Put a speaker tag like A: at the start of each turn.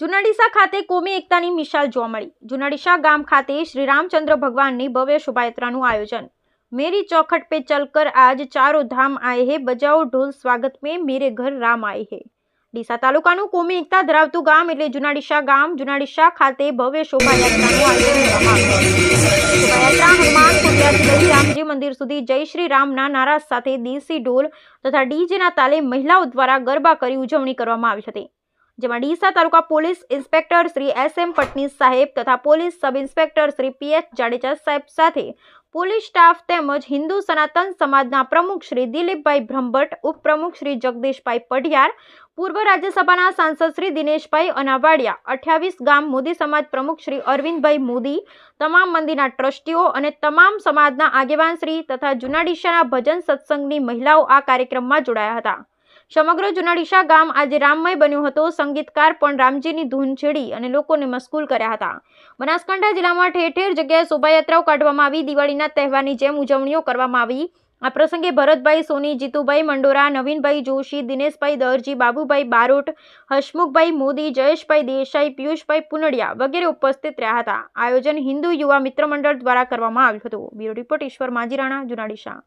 A: જુનાડીસા ખાતે કોમી એકતાની મિસાલ જોવા મળી। જુનાડીસા ગામ ખાતે શ્રી રામચंद्र भगवान की भव्य शोभायात्राનું आयोजन। मेरी चौखट पे चलकर आज चारों धाम आए हैं, बजाओ ढोल स्वागत में, मेरे घर राम आए हैं। ડીસા તાલુકાનું કોમી એકતા ધરાવતું ગામ એટલે જુનાડીસા ગામ। જુનાડીસા ખાતે ભવ્ય શોભાયાત્રાનું આયોજન કરવામાં આવ્યું। શોભાયાત્રા હનુમાન કુટિયાથી લઈ રામજી મંદિર સુધી જય શ્રી રામના નારા સાથે દેશી ઢોલ તથા ડીજેના તાલે મહિલાઓ દ્વારા ગરબા કરી ઉજવણી કરવામાં આવી હતી, જેમાં Deesa taluka police inspector Shri S M. Patni saheb તથા police sub inspector Shri P H. Jadeja saheb સાથે પોલીસ સ્ટાફ તેમજ હિન્દુ સનાતન સમાજના પ્રમુખ શ્રી દિલીપભાઈ બ્રહ્મભટ્ટ, ઉપપ્રમુખ શ્રી જગદીશભાઈ પઢિયાર, પૂર્વ રાજ્યસભાના સાંસદ શ્રી દિનેશભાઈ અનાવાડિયા, 28 ગામ મોદી સમાજ પ્રમુખ શ્રી અરવિંદભાઈ મોદી, તમામ મંદિરના ટ્રસ્ટીઓ અને તમામ સમાજના આગેવાન શ્રી તથા જુનાડીસાના ભજન સત્સંગની મહિલાઓ આ કાર્યક્રમમાં જોડાયા હતા। સમગ્ર જુનાડીસા ગામ આજે રામમય બન્યું હતું। સંગીતકાર પણ રામજીની ધૂન છેડી અને લોકોને મશગુલ કર્યા હતા। બનાસકાંઠા જિલ્લામાં ઠેર ઠેર જગ્યાએ શોભાયાત્રાઓ કાઢવામાં આવી, દિવાળીના તહેવારની જેમ ઉજવણીઓ કરવામાં આવી। આ પ્રસંગે ભરતભાઈ સોની, જીતુભાઈ મંડોરા, નવીનભાઈ જોશી, દિનેશભાઈ દરજી, બાબુભાઈ બારોટ, હસમુખભાઈ મોદી, જયેશભાઈ દેસાઈ, પિયુષભાઈ પુનડિયા વગેરે ઉપસ્થિત રહ્યા હતા। આયોજન હિન્દુ યુવા મિત્ર મંડળ દ્વારા કરવામાં આવ્યું હતું। બ્યુરો રિપોર્ટ ઈશ્વર માજીરાણા, જુનાડીસા।